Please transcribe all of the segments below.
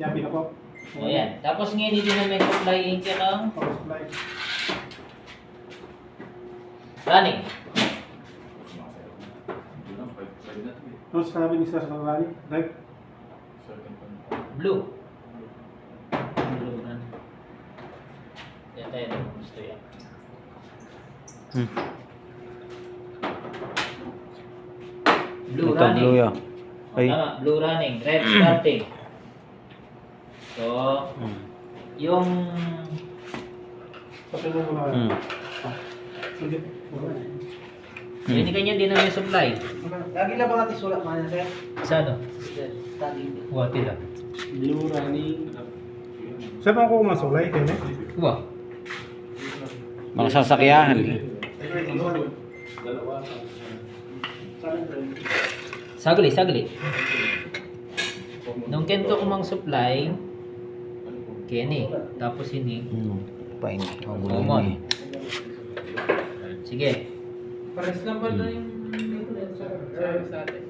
Yabi na po. Ayan. Tapos ngayon dito na may supply ink ng Power supply. running. Ano sabi ni Sir Salvani? Right? Blue. Blue na. Yan tayo. Gusto yan. Blue Ito running. blue ya. Ay. Tama. Blue running. Red starting. So, yung Pati mo muna. Sige. hindi kanya din na may supply. Lagi lang ba natin sulat mga sir? Sa ano? Lagi. Wati lang. Blue running. Saan ako kumasulay? Kaya Uwa. Mga sasakyahan. Sagli. Nung kento ko mang supply, Kenny. Tapos ini. Pain. Common. Sige. Pares lang ba yung sa atin?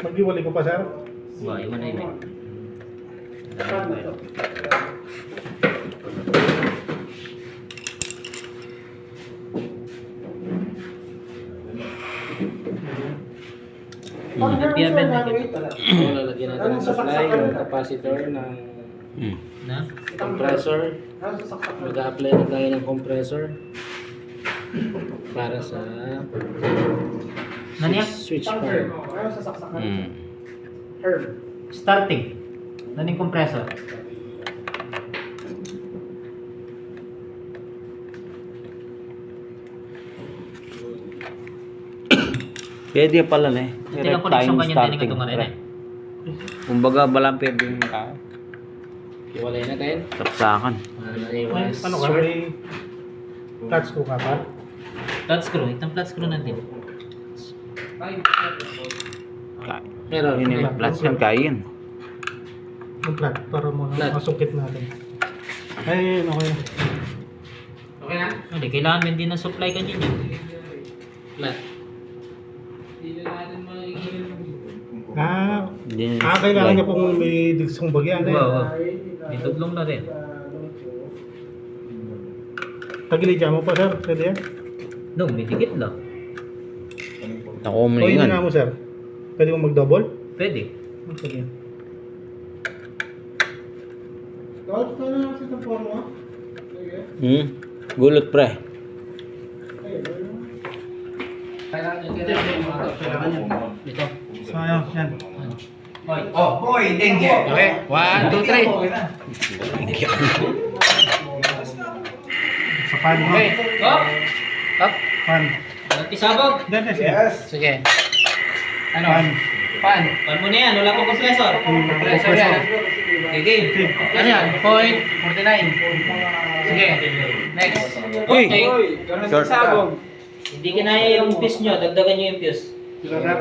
Mag-iwalay ko pa, Sir. Uwa, iwan na yun. Piyaben na kita. Lalagyan natin ng supply, yung capacitor ng Na? compressor. Mag-a-apply na tayo ng compressor para sa Naniya? switch fan. Starting. Naning compressor. Pwede pala na eh. Ito lang connection kanya din ng itong eh. Kumbaga balang pwede yung tao. Iwalay natin. Saksakan. Ano ka? May touch ko ka pa? Flat screw. Itong flat screw natin. Meron. Yun yung plus yan kain. Yung flat. Para mo Flat. masukit natin. Ay, okay. Okay na? Hindi, kailangan din din ng supply kanya niya. Flat. Kailangan niya pong may digsong bagyan. Wow. Dituglong na rin. Tagilid mo pa, Sir. Pwede yan? No, may dikit lang. Ako mo O, yun yan. na mo, Sir. Pwede mo mag-double? Pwede. Sige. Double ka na kasi itong form mo. Sige. Gulot pre. Kailangan nyo Kailangan niya. Ito. So, ayun. Yan. Hoy. Oh, boy, dengue. Okay, 1, 2, 3. Sa fan mo. Okay. Up. Up. Fan. Tisabog. Then, yes. Sige. Ano? Fan. Pan. Pan mo na yan. Wala pang compressor. Compressor yan. Okay, game. Ano yan? Point 49. Sige. Next. Uy! Okay. Short ka. Hindi kinaya yung fuse nyo. Dagdagan nyo yung fuse. Sila, Sir.